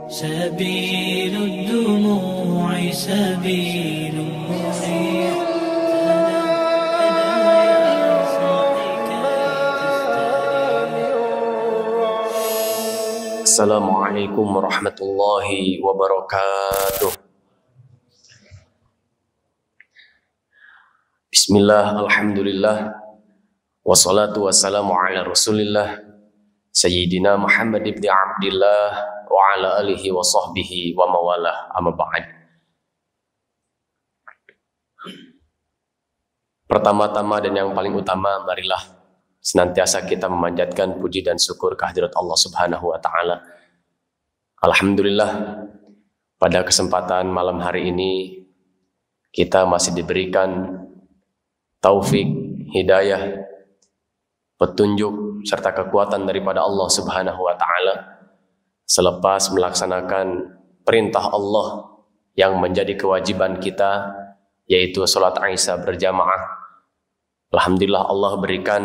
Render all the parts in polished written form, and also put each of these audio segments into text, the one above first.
سبيل الدموع سبيل مريح Assalamualaikum warahmatullahi wabarakatuh. Bismillah, alhamdulillah, wassalatu wassalamu ala rasulillah Sayyidina Muhammad ibn Abdillah wa ala alihi wa sahbihi wa mawalah, amma ba'd. Pertama-tama dan yang paling utama, marilah senantiasa kita memanjatkan puji dan syukur kehadirat Allah Subhanahu wa Ta'ala. Alhamdulillah, pada kesempatan malam hari ini kita masih diberikan taufik, hidayah, petunjuk serta kekuatan daripada Allah Subhanahu wa Ta'ala selepas melaksanakan perintah Allah yang menjadi kewajiban kita, yaitu sholat Isya berjamaah. Alhamdulillah, Allah berikan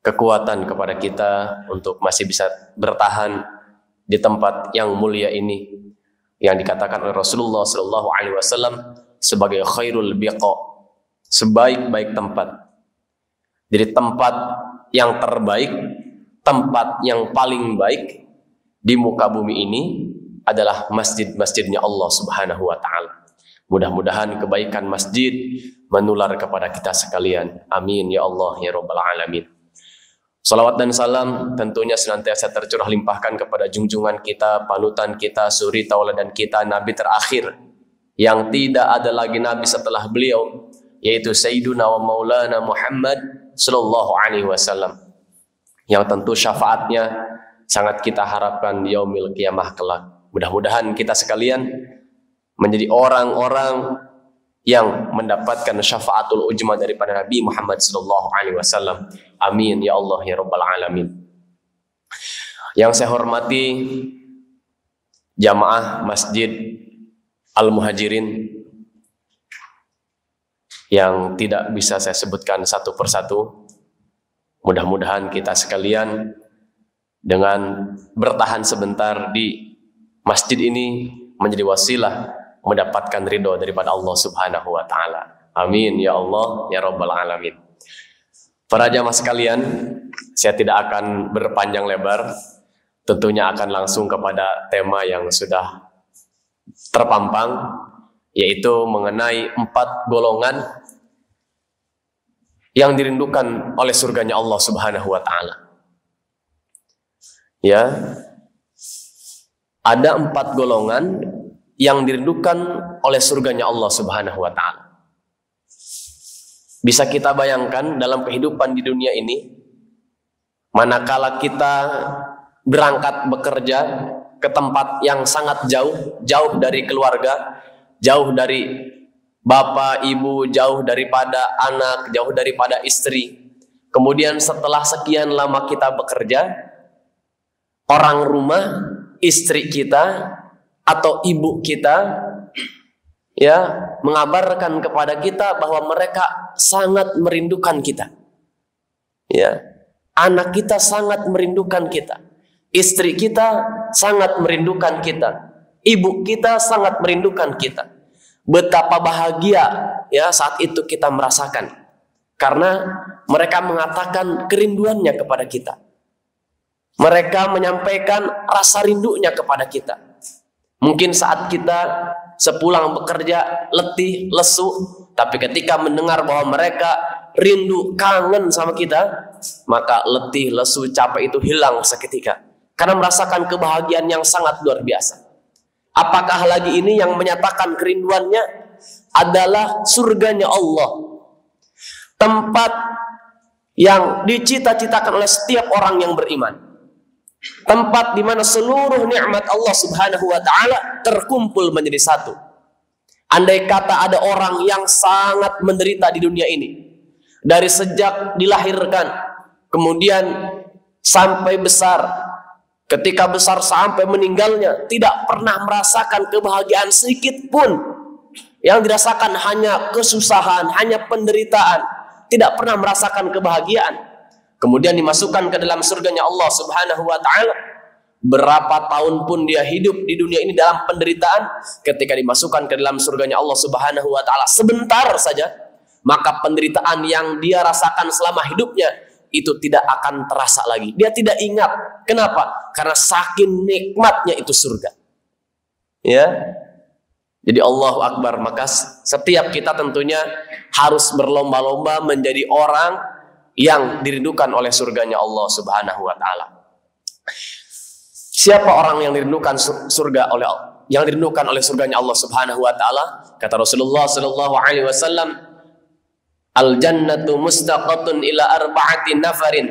kekuatan kepada kita untuk masih bisa bertahan di tempat yang mulia ini, yang dikatakan oleh Rasulullah Sallallahu Alaihi Wasallam sebagai khairul biqa, sebaik-baik tempat. Jadi tempat yang terbaik, tempat yang paling baik di muka bumi ini adalah masjid-masjidnya Allah Subhanahu Wa Taala. Mudah-mudahan kebaikan masjid menular kepada kita sekalian. Amin ya Allah ya Rabbal Alamin. Salawat dan salam tentunya senantiasa tercurah limpahkan kepada junjungan kita, panutan kita, suri tauladan kita, Nabi terakhir yang tidak ada lagi Nabi setelah beliau, yaitu Sayyiduna wa Maulana Muhammad Sallallahu Alaihi Wasallam, yang tentu syafaatnya sangat kita harapkan di yaumil qiyamah kelak. Mudah-mudahan kita sekalian menjadi orang-orang yang mendapatkan syafaatul ujma daripada Nabi Muhammad Sallallahu Alaihi Wasallam. Amin ya Allah ya Rabbal Alamin. Yang saya hormati jamaah Masjid Al-Muhajirin yang tidak bisa saya sebutkan satu persatu. Mudah-mudahan kita sekalian dengan bertahan sebentar di masjid ini menjadi wasilah mendapatkan ridho daripada Allah Subhanahu wa Ta'ala. Amin ya Allah ya Rabbal Alamin. Para jamaah sekalian, saya tidak akan berpanjang lebar, tentunya akan langsung kepada tema yang sudah terpampang, yaitu mengenai 4 golongan yang dirindukan oleh surganya Allah Subhanahu wa Ta'ala. Ya, ada 4 golongan yang dirindukan oleh surganya Allah Subhanahu wa Ta'ala. Bisa kita bayangkan dalam kehidupan di dunia ini, manakala kita berangkat bekerja ke tempat yang sangat jauh, jauh dari keluarga, jauh dari bapak, ibu, jauh daripada anak, jauh daripada istri. Kemudian setelah sekian lama kita bekerja, orang rumah, istri kita atau ibu kita ya mengabarkan kepada kita bahwa mereka sangat merindukan kita. Ya, anak kita sangat merindukan kita. Istri kita sangat merindukan kita. Ibu kita sangat merindukan kita. Betapa bahagia ya saat itu kita merasakan, karena mereka mengatakan kerinduannya kepada kita. Mereka menyampaikan rasa rindunya kepada kita. Mungkin saat kita sepulang bekerja letih, lesu, tapi ketika mendengar bahwa mereka rindu, kangen sama kita, maka letih, lesu, capek itu hilang seketika, karena merasakan kebahagiaan yang sangat luar biasa. Apakah lagi ini yang menyatakan kerinduannya adalah surganya Allah, tempat yang dicita-citakan oleh setiap orang yang beriman, tempat di mana seluruh nikmat Allah Subhanahu wa Ta'ala terkumpul menjadi satu. Andai kata ada orang yang sangat menderita di dunia ini, dari sejak dilahirkan, kemudian sampai besar, ketika besar sampai meninggalnya, tidak pernah merasakan kebahagiaan sedikit pun. Yang dirasakan hanya kesusahan, hanya penderitaan, tidak pernah merasakan kebahagiaan. Kemudian dimasukkan ke dalam surganya Allah Subhanahu wa Ta'ala, berapa tahun pun dia hidup di dunia ini dalam penderitaan, ketika dimasukkan ke dalam surganya Allah Subhanahu wa taala sebentar saja, maka penderitaan yang dia rasakan selama hidupnya itu tidak akan terasa lagi. Dia tidak ingat. Kenapa? Karena saking nikmatnya itu surga. Ya. Jadi Allahu Akbar. Maka setiap kita tentunya harus berlomba-lomba menjadi orang yang dirindukan oleh surganya Allah Subhanahu wa taala. Siapa orang yang dirindukan surga oleh yang dirindukan oleh surganya Allah Subhanahu wa taala? Kata Rasulullah sallallahu alaihi wasallam, "Al jannatu mustaqatun ila arba'ati nafarin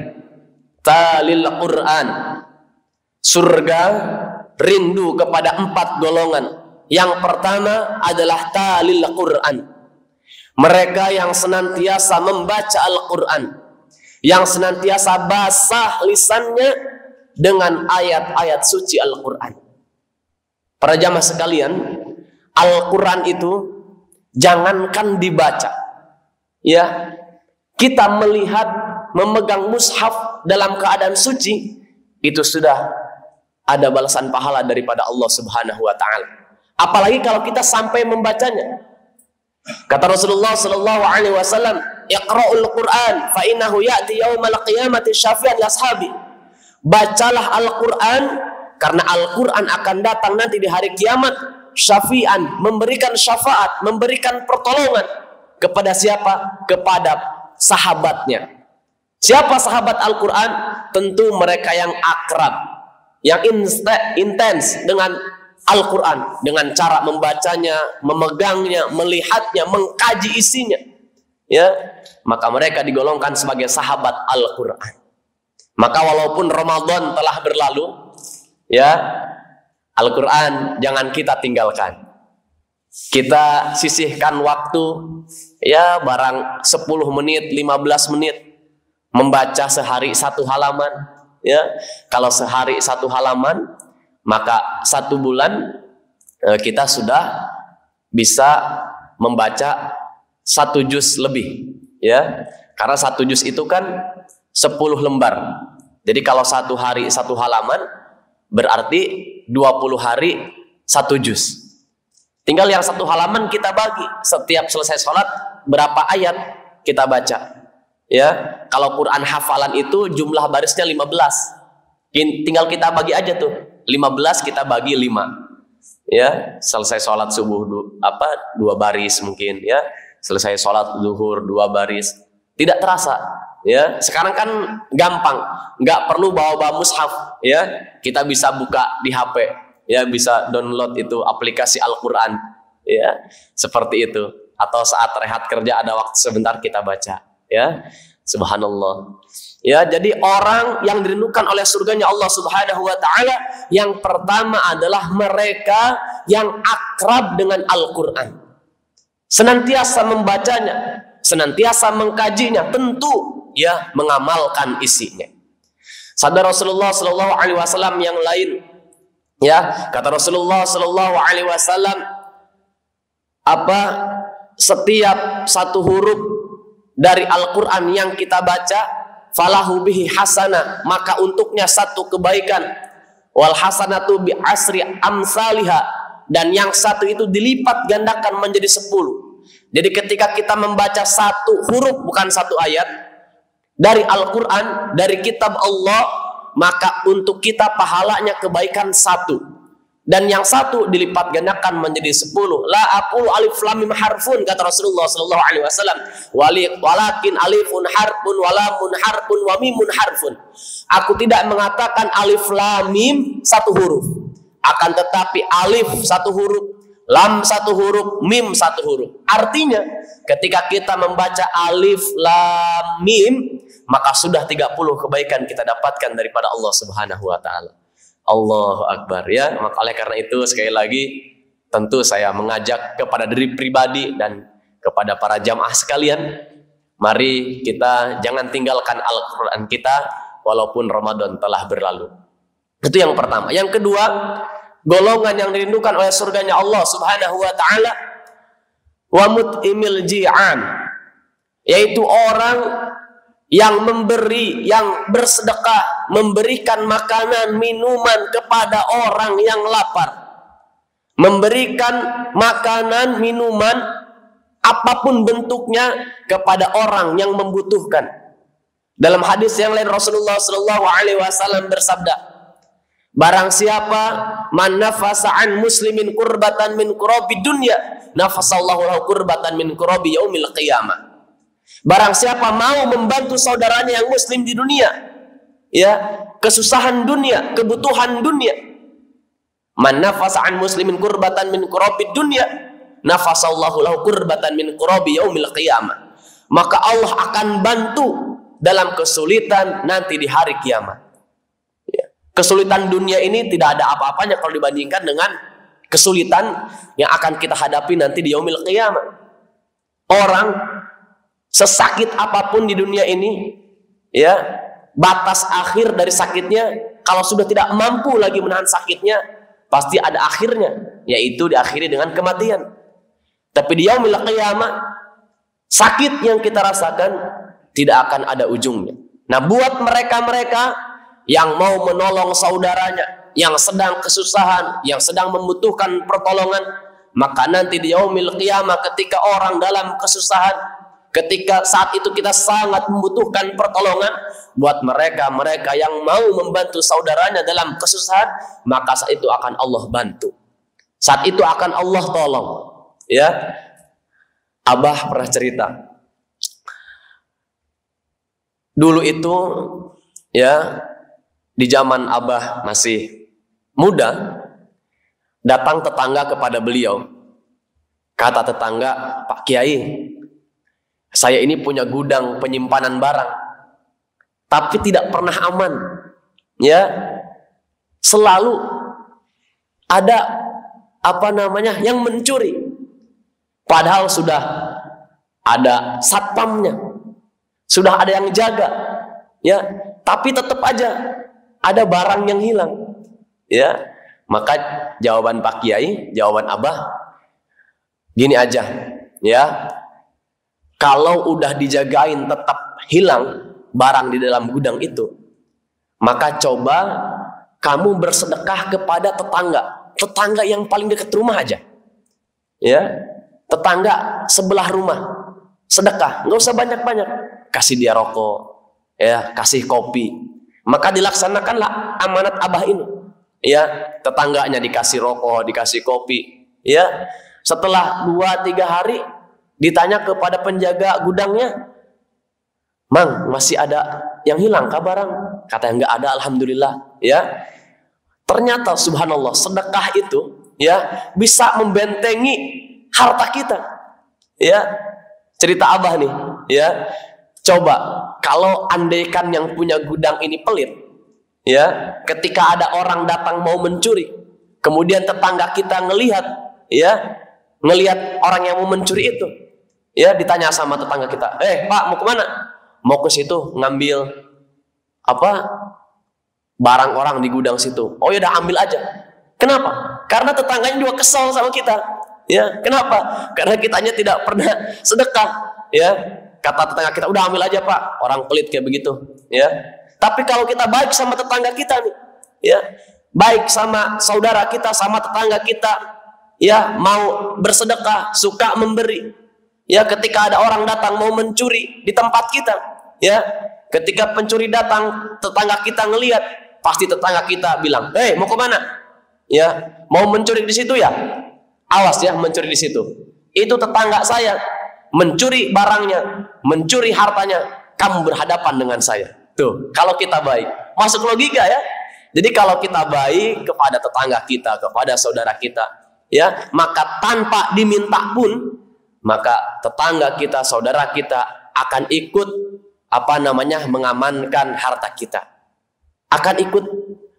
talil Qur'an." Surga rindu kepada 4 golongan. Yang pertama adalah talil Qur'an. Mereka yang senantiasa membaca Al-Qur'an, yang senantiasa basah lisannya dengan ayat-ayat suci Al-Quran. Para jamaah sekalian, Al-Quran itu jangankan dibaca, ya, kita melihat memegang mushaf dalam keadaan suci itu sudah ada balasan pahala daripada Allah Subhanahu wa taala. Apalagi kalau kita sampai membacanya. Kata Rasulullah sallallahu alaihi wasallam, "Iqra'ul Qur'an fa innahu ya'ti yaumal qiyamati syafi'an li ashabi." Bacalah Al-Quran, karena Al-Quran akan datang nanti di hari kiamat syafi'an, memberikan syafaat, memberikan pertolongan kepada siapa? Kepada sahabatnya. Siapa sahabat Al-Quran? Tentu mereka yang akrab, yang intens dengan Al-Quran, dengan cara membacanya, memegangnya, melihatnya, mengkaji isinya, ya, maka mereka digolongkan sebagai sahabat Al-Quran. Maka walaupun Ramadan telah berlalu, ya, Al-Quran jangan kita tinggalkan. Kita sisihkan waktu, ya, barang 10 menit, 15 menit membaca sehari 1 halaman, ya. Kalau sehari 1 halaman, maka 1 bulan kita sudah bisa membaca 1 juz lebih, ya. Karena 1 juz itu kan 10 lembar. Jadi kalau 1 hari 1 halaman berarti 20 hari 1 juz. Tinggal yang 1 halaman kita bagi. Setiap selesai sholat berapa ayat kita baca. Ya, kalau Quran hafalan itu jumlah barisnya 15. Tinggal kita bagi aja tuh. 15 kita bagi 5. Ya, selesai sholat subuh 2 baris mungkin, ya. Selesai sholat zuhur 2 baris. Tidak terasa. Ya, sekarang kan gampang, nggak perlu bawa mushaf, ya, kita bisa buka di HP, ya, bisa download itu aplikasi Al-Quran, ya, seperti itu. Atau saat rehat kerja ada waktu sebentar kita baca, ya, subhanallah. Ya, jadi orang yang dirindukan oleh surganya Allah Subhanahu wa taala yang pertama adalah mereka yang akrab dengan Al-Quran, senantiasa membacanya, senantiasa mengkajinya, tentu ya mengamalkan isinya. Sabda Rasulullah sallallahu alaihi wasallam yang lain, ya, kata Rasulullah sallallahu alaihi wasallam, setiap 1 huruf dari Al-Quran yang kita baca, falahu bihi hasanah, maka untuknya 1 kebaikan, wal hasanatu bi asri amsalihha, dan yang 1 itu dilipat gandakan menjadi 10. Jadi ketika kita membaca 1 huruf, bukan 1 ayat dari Al-Quran, dari kitab Allah, maka untuk kita pahalanya kebaikan 1, dan yang 1 dilipat gandakan menjadi 10. La aqulu alif lam mim harfun, kata Rasulullah sallallahu alaihi wasallam, walakin alifun harfun, walamun harfun, wa mimun harfun. Aku tidak mengatakan alif lam mim 1 huruf, akan tetapi alif 1 huruf, lam 1 huruf, mim 1 huruf. Artinya ketika kita membaca alif lam mim, maka sudah 30 kebaikan kita dapatkan daripada Allah Subhanahu wa taala. Allahu Akbar, ya. Maka oleh karena itu sekali lagi tentu saya mengajak kepada diri pribadi dan kepada para jamaah sekalian, mari kita jangan tinggalkan Al-Quran kita walaupun Ramadan telah berlalu. Itu yang pertama. Yang kedua, golongan yang dirindukan oleh surganya Allah Subhanahu wa taala, wa mut'imil ji'an, yaitu orang yang memberi, yang bersedekah, memberikan makanan, minuman kepada orang yang lapar, memberikan makanan, minuman, apapun bentuknya kepada orang yang membutuhkan. Dalam hadis yang lain Rasulullah Shallallahu Alaihi Wasallam bersabda, barang siapa man nafasa an muslimin kurbatan min kurabi dunya, nafasallahu lahu kurbatan min kurabi yaumil qiyamah. Barang siapa mau membantu saudaranya yang muslim di dunia, ya, kesusahan dunia, kebutuhan dunia, man nafasa an muslimin kurbatan min kurabi dunya, nafasallahu lahu kurbatan min kurabi yaumil qiyamah. Maka Allah akan bantu dalam kesulitan nanti di hari kiamat. Kesulitan dunia ini tidak ada apa-apanya kalau dibandingkan dengan kesulitan yang akan kita hadapi nanti di yaumil qiyamah. Orang sesakit apapun di dunia ini, ya, batas akhir dari sakitnya, kalau sudah tidak mampu lagi menahan sakitnya, pasti ada akhirnya, yaitu diakhiri dengan kematian. Tapi di yaumil qiyamah, sakit yang kita rasakan tidak akan ada ujungnya. Nah, buat mereka-mereka yang mau menolong saudaranya yang sedang kesusahan, yang sedang membutuhkan pertolongan, maka nanti di yaumil qiyamah ketika orang dalam kesusahan, ketika saat itu kita sangat membutuhkan pertolongan, buat mereka-mereka yang mau membantu saudaranya dalam kesusahan, maka saat itu akan Allah bantu. Saat itu akan Allah tolong. Ya, Abah pernah cerita. Dulu itu, ya, di zaman Abah masih muda, datang tetangga kepada beliau. Kata tetangga, Pak Kiai, saya ini punya gudang penyimpanan barang, tapi tidak pernah aman. Ya, selalu ada yang mencuri. Padahal sudah ada satpamnya, sudah ada yang jaga, ya, tapi tetap aja ada barang yang hilang. Ya, maka jawaban Pak Kiai, jawaban Abah, gini aja, ya. Kalau udah dijagain tetap hilang barang di dalam gudang itu, maka coba kamu bersedekah kepada tetangga yang paling dekat rumah aja, ya, tetangga sebelah rumah, sedekah, nggak usah banyak-banyak, kasih dia rokok, ya, kasih kopi, maka dilaksanakanlah amanat Abah ini, ya, tetangganya dikasih rokok, dikasih kopi, ya, setelah 2-3 hari ditanya kepada penjaga gudangnya, Mang, masih ada yang hilang kah barang? Katanya enggak ada, alhamdulillah. Ya, ternyata subhanallah, sedekah itu, ya, bisa membentengi harta kita. Ya, cerita Abah nih, ya, coba kalau andaikan yang punya gudang ini pelit, ya, ketika ada orang datang mau mencuri, kemudian tetangga kita ngelihat, ya, ngelihat orang yang mau mencuri itu, ya, ditanya sama tetangga kita, Pak, mau kemana? Mau ke situ ngambil barang orang di gudang situ. Oh ya udah, ambil aja. Kenapa? Karena tetangganya juga kesel sama kita. Ya, kenapa? Karena kitanya tidak pernah sedekah. Ya, kata tetangga kita, udah ambil aja Pak. Orang pelit kayak begitu. Ya, tapi kalau kita baik sama tetangga kita nih, ya, baik sama saudara kita, sama tetangga kita, ya, mau bersedekah, suka memberi. Ya, ketika ada orang datang mau mencuri di tempat kita, ya, ketika pencuri datang, tetangga kita ngelihat, pasti tetangga kita bilang, mau kemana? Ya, mau mencuri di situ ya? Awas ya, mencuri di situ. Itu tetangga saya mencuri barangnya, mencuri hartanya, kamu berhadapan dengan saya. Tuh, kalau kita baik, masuk logika ya. Jadi kalau kita baik kepada tetangga kita, kepada saudara kita, ya, maka tanpa diminta pun, maka tetangga kita, saudara kita akan ikut mengamankan harta kita, akan ikut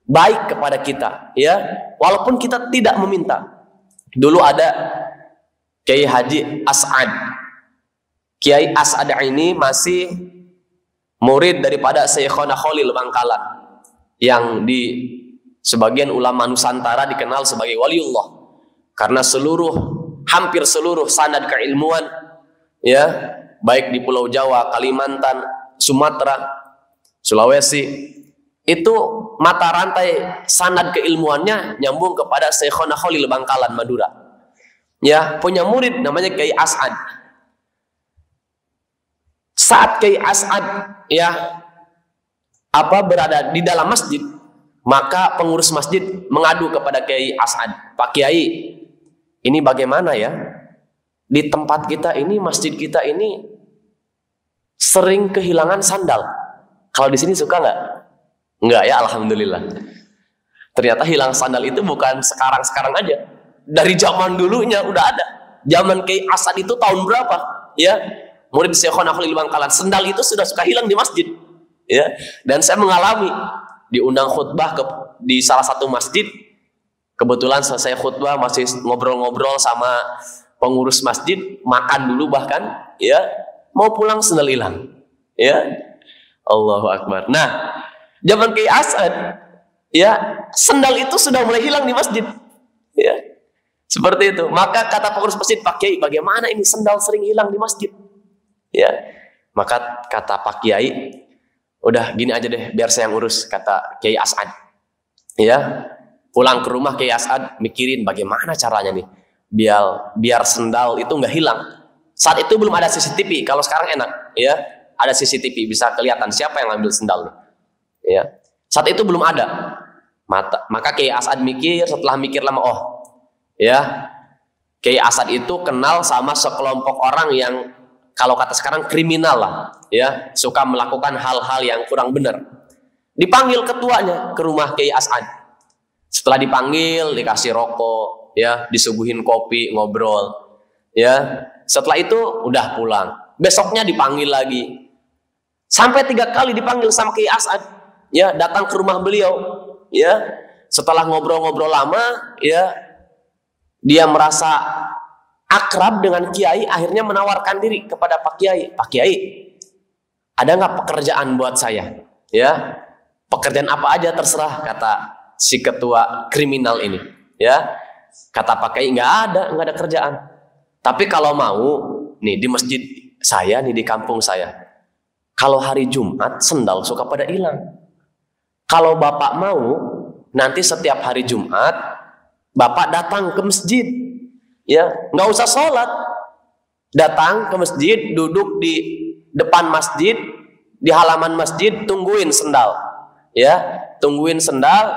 baik kepada kita, ya, walaupun kita tidak meminta. Dulu ada Kiai Haji As'ad. Kiai As'ad ini masih murid daripada Syekhona Khalil Bangkalan, yang di sebagian ulama Nusantara dikenal sebagai waliullah, karena hampir seluruh sanad keilmuan, ya, baik di Pulau Jawa, Kalimantan, Sumatera, Sulawesi, itu mata rantai sanad keilmuannya nyambung kepada Syekhona Khalil Bangkalan, Madura. Ya, punya murid namanya Kiai As'ad. Saat Kiai As'ad ya berada di dalam masjid, maka pengurus masjid mengadu kepada Kiai As'ad, "Pak Kiai, ini bagaimana ya? Di tempat kita ini, masjid kita ini sering kehilangan sandal. Kalau di sini suka nggak?" Enggak ya, alhamdulillah. Ternyata hilang sandal itu bukan sekarang-sekarang aja. Dari zaman dulunya udah ada. Zaman Kiai As'ad itu tahun berapa? Ya, murid Syekhona Khalil Bangkalan, sandal itu sudah suka hilang di masjid. Ya, dan saya mengalami diundang khutbah di salah satu masjid. Kebetulan selesai khutbah masih ngobrol-ngobrol sama pengurus masjid, makan dulu bahkan, ya, mau pulang sandal hilang. Ya, Allahu Akbar. Nah, zaman Kiai As'ad, ya, sandal itu sudah mulai hilang di masjid. Ya, seperti itu. Maka kata pengurus masjid, "Pak Kiai, bagaimana ini sandal sering hilang di masjid?" Ya, maka kata Pak Kiai, "Udah gini aja deh, biar saya yang urus," kata Kiai As'ad. Ya, pulang ke rumah Kiai As'ad mikirin bagaimana caranya nih, biar sandal itu nggak hilang. Saat itu belum ada CCTV. Kalau sekarang enak, ya, ada CCTV bisa kelihatan siapa yang ngambil sandal nih. Ya, saat itu belum ada. Maka Kiai As'ad mikir, setelah mikir lama, oh, ya, Kiai As'ad itu kenal sama sekelompok orang yang kalau kata sekarang kriminal lah, ya, suka melakukan hal-hal yang kurang benar. Dipanggil ketuanya ke rumah Kiai As'ad. Setelah dipanggil, dikasih rokok, ya, disuguhin kopi, ngobrol, ya. Setelah itu udah pulang. Besoknya dipanggil lagi. Sampai 3 kali dipanggil sama Kiai As'ad. Ya, datang ke rumah beliau, ya. Setelah ngobrol-ngobrol lama, ya, dia merasa akrab dengan Kiai, akhirnya menawarkan diri kepada Pak Kiai. "Pak Kiai, ada nggak pekerjaan buat saya?" Ya, "Pekerjaan apa aja terserah," kata si ketua kriminal ini. Ya, kata Pak Kiai, nggak ada kerjaan. Tapi kalau mau, nih di masjid saya, nih di kampung saya, kalau hari Jumat sendal suka pada hilang. Kalau Bapak mau, nanti setiap hari Jumat Bapak datang ke masjid, ya, nggak usah sholat, datang ke masjid, duduk di depan masjid, di halaman masjid, tungguin sendal, ya, tungguin sendal,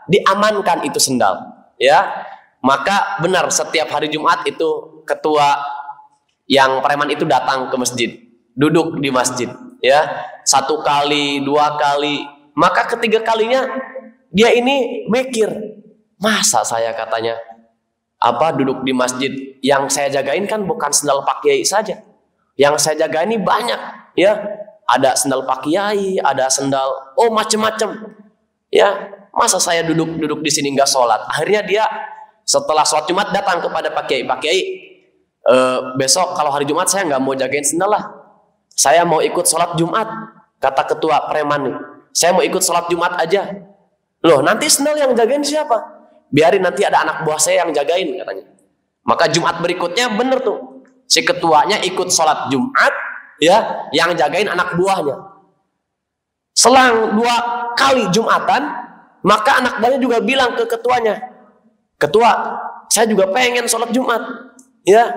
diamankan itu sendal, ya." Maka benar setiap hari Jumat itu ketua yang preman itu datang ke masjid, duduk di masjid, ya, 1 kali, 2 kali. Maka ketiga kalinya dia ini mikir, masa saya, katanya, duduk di masjid, yang saya jagain kan bukan sendal Pak Kiai saja, yang saya jaga ini banyak, ya, ada sendal Pak Kiai, ada sendal, macem-macem, ya, masa saya duduk di sini nggak sholat. Akhirnya dia setelah sholat Jumat datang kepada Pak Kiai, "Pak Kiai, besok kalau hari Jumat saya nggak mau jagain sendal lah, saya mau ikut sholat Jumat," kata ketua preman nih. "Saya mau ikut sholat Jumat aja." "Loh, nanti sendal yang jagain siapa?" "Biarin, nanti ada anak buah saya yang jagain," katanya. Maka Jumat berikutnya bener tuh, si ketuanya ikut sholat Jumat, ya, yang jagain anak buahnya. Selang 2 kali Jumatan, maka anak buahnya juga bilang ke ketuanya, "Ketua, saya juga pengen sholat Jumat, ya,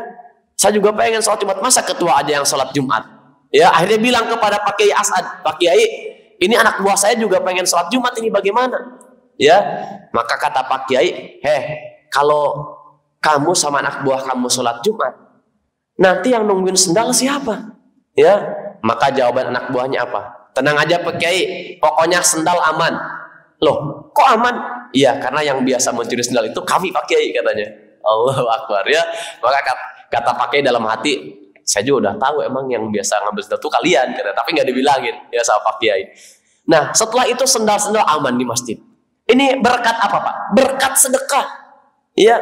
saya juga pengen sholat Jumat, masa ketua aja yang sholat Jumat?" Ya, akhirnya bilang kepada Pak Kiai As'ad, "Pak Kiai, ini anak buah saya juga pengen sholat Jumat, ini bagaimana?" Ya, maka kata Pak Kiai, "Kalau kamu sama anak buah kamu sholat Jumat, nanti yang nungguin sendal siapa?" Ya, maka jawaban anak buahnya apa? "Tenang aja Pak Kiai, pokoknya sendal aman." "Loh, kok aman?" "Iya, karena yang biasa mencuri sendal itu kami Pak Kiai," katanya. Allahu Akbar, ya. Maka kata Pak Kiai dalam hati, "Saya juga udah tahu emang yang biasa ngambil sendal itu kalian," katanya, tapi nggak dibilangin, ya, sama Pak Kiai. Nah, setelah itu sendal-sendal aman di masjid. Ini berkat apa, Pak? Berkat sedekah. Ya,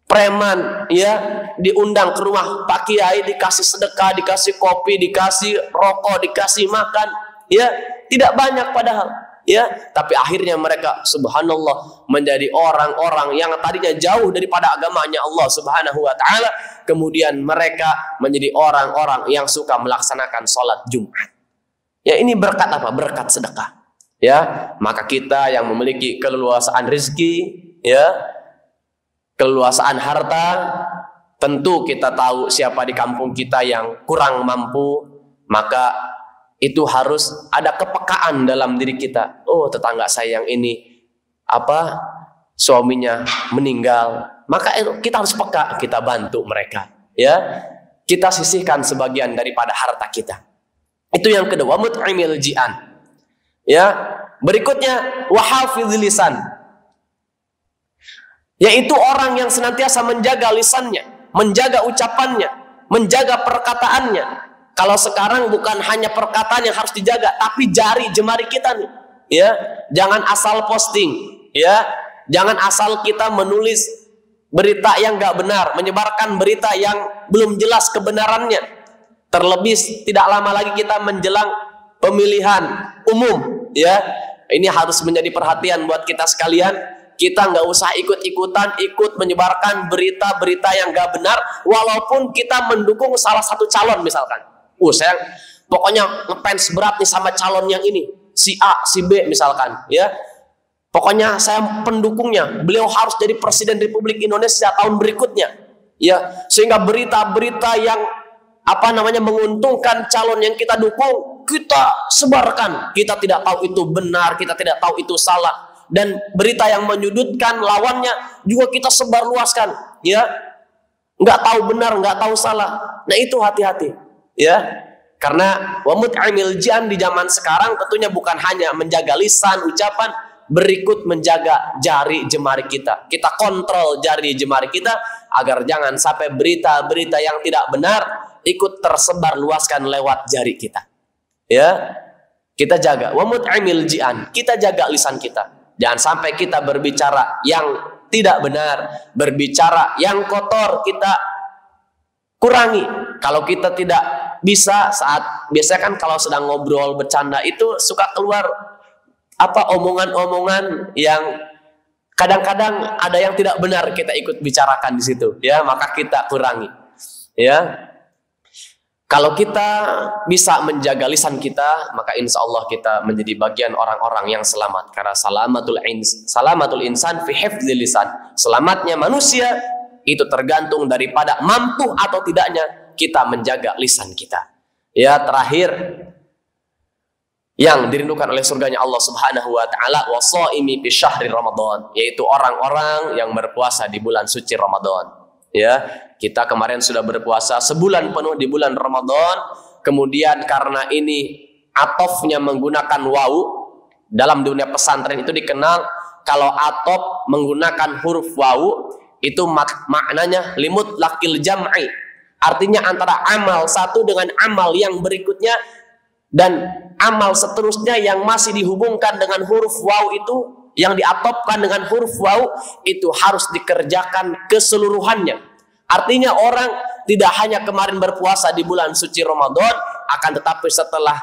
preman, ya, diundang ke rumah Pak Kiai, dikasih sedekah, dikasih kopi, dikasih rokok, dikasih makan, ya, tidak banyak padahal, ya, tapi akhirnya mereka, subhanallah, menjadi orang-orang yang tadinya jauh daripada agamanya Allah Subhanahu wa Ta'ala, kemudian mereka menjadi orang-orang yang suka melaksanakan sholat Jumat. Ya ini berkat apa? Berkat sedekah. Ya, maka kita yang memiliki keleluasaan rezeki, ya, keleluasaan harta, tentu kita tahu siapa di kampung kita yang kurang mampu, maka itu harus ada kepekaan dalam diri kita. Oh, tetangga saya yang ini suaminya meninggal, maka kita harus peka, kita bantu mereka, ya. Kita sisihkan sebagian daripada harta kita. Itu yang kedua, mut'imil ji'an. Ya, berikutnya wahafizil lisan. Yaitu orang yang senantiasa menjaga lisannya, menjaga ucapannya, menjaga perkataannya. Kalau sekarang bukan hanya perkataan yang harus dijaga, tapi jari jemari kita nih. Ya, jangan asal posting, ya. Jangan asal kita menulis berita yang enggak benar, menyebarkan berita yang belum jelas kebenarannya. Terlebih tidak lama lagi kita menjelang pemilihan umum, ya. Ini harus menjadi perhatian buat kita sekalian. Kita nggak usah ikut-ikutan, ikut menyebarkan berita-berita yang nggak benar, walaupun kita mendukung salah satu calon misalkan. Saya pokoknya ngefans berat nih sama calon yang ini, si A, si B misalkan, ya. Pokoknya saya pendukungnya, beliau harus jadi Presiden Republik Indonesia tahun berikutnya, ya. Sehingga berita-berita yang menguntungkan calon yang kita dukung, kita sebarkan. Kita tidak tahu itu benar, kita tidak tahu itu salah. Dan berita yang menyudutkan lawannya juga kita sebarluaskan, ya. Nggak tahu benar, nggak tahu salah. Nah itu hati-hati, ya. Karena wamut'imil ji'an di zaman sekarang tentunya bukan hanya menjaga lisan, ucapan, berikut menjaga jari jemari kita. Kita kontrol jari jemari kita agar jangan sampai berita-berita yang tidak benar ikut tersebar luaskan lewat jari kita. Ya, kita jaga. Wa mut'imil ji'an, kita jaga lisan kita. Jangan sampai kita berbicara yang tidak benar, berbicara yang kotor, kita kurangi. Kalau kita tidak bisa biasanya kan kalau sedang ngobrol bercanda itu suka keluar omongan-omongan yang kadang-kadang ada yang tidak benar kita ikut bicarakan di situ, ya, maka kita kurangi, ya. Kalau kita bisa menjaga lisan kita, maka insya Allah kita menjadi bagian orang-orang yang selamat. Karena salamatul insan fi hifdzil lisan. Selamatnya manusia itu tergantung daripada mampu atau tidaknya kita menjaga lisan kita. Ya, terakhir yang dirindukan oleh surganya Allah Subhanahu wa taala, washaimi fi syahri Ramadan, yaitu orang-orang yang berpuasa di bulan suci Ramadan. Ya, kita kemarin sudah berpuasa sebulan penuh di bulan Ramadan. Kemudian karena ini atofnya menggunakan wawu, dalam dunia pesantren itu dikenal kalau atof menggunakan huruf wawu itu maknanya limut lakil jam'i. Artinya antara amal satu dengan amal yang berikutnya dan amal seterusnya yang masih dihubungkan dengan huruf wawu itu, yang diatopkan dengan huruf wawu itu harus dikerjakan keseluruhannya. Artinya orang tidak hanya kemarin berpuasa di bulan suci Ramadan, akan tetapi setelah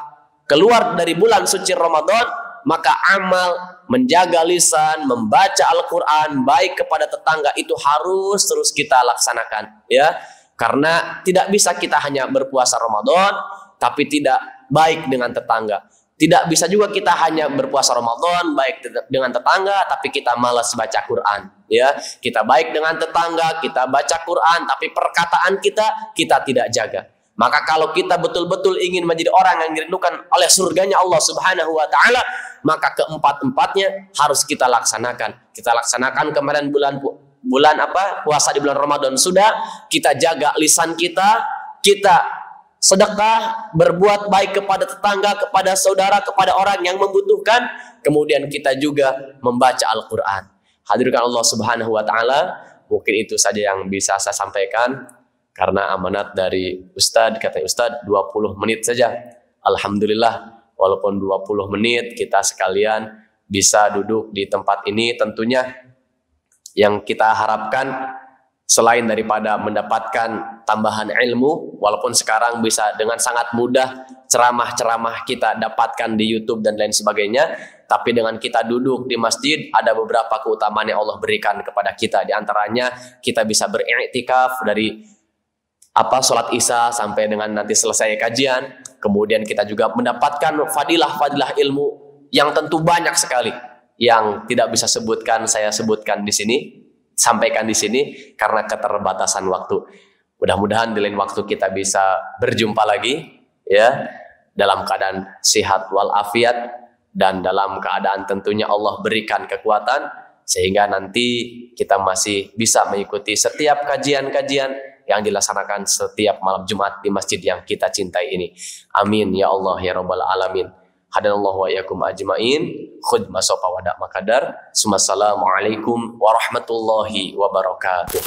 keluar dari bulan suci Ramadan, maka amal menjaga lisan, membaca Al-Quran baik kepada tetangga itu harus terus kita laksanakan, ya. Karena tidak bisa kita hanya berpuasa Ramadan tapi tidak baik dengan tetangga. Tidak bisa juga kita hanya berpuasa Ramadan baik dengan tetangga tapi kita malas baca Quran, ya. Kita baik dengan tetangga, kita baca Quran tapi perkataan kita tidak jaga. Maka kalau kita betul-betul ingin menjadi orang yang dirindukan oleh surganya Allah Subhanahu wa taala, maka keempat-empatnya harus kita laksanakan. Kita laksanakan kemarin puasa di bulan Ramadan sudah, kita jaga lisan kita sedekah, berbuat baik kepada tetangga, kepada saudara, kepada orang yang membutuhkan. Kemudian kita juga membaca Al-Quran. Hadirkan Allah Subhanahu wa ta'ala. Mungkin itu saja yang bisa saya sampaikan. Karena amanat dari Ustadz, kata Ustadz 20 menit saja. Alhamdulillah, walaupun 20 menit kita sekalian bisa duduk di tempat ini. Tentunya yang kita harapkan selain daripada mendapatkan tambahan ilmu, walaupun sekarang bisa dengan sangat mudah ceramah-ceramah kita dapatkan di YouTube dan lain sebagainya, tapi dengan kita duduk di masjid ada beberapa keutamaan yang Allah berikan kepada kita. Di antaranya kita bisa beriktikaf dari sholat isya sampai dengan nanti selesai kajian. Kemudian kita juga mendapatkan fadilah-fadilah ilmu yang tentu banyak sekali, yang tidak bisa saya sebutkan di sini, sampaikan di sini karena keterbatasan waktu. Mudah-mudahan di lain waktu kita bisa berjumpa lagi, ya, dalam keadaan sehat walafiat dan dalam keadaan tentunya Allah berikan kekuatan sehingga nanti kita masih bisa mengikuti setiap kajian-kajian yang dilaksanakan setiap malam Jumat di masjid yang kita cintai ini. Amin ya Allah ya Rabbal Alamin. Hadanallahu wa iyyakum ajmain. Khudh masofa wada makadar. Assalamualaikum warahmatullahi wabarakatuh.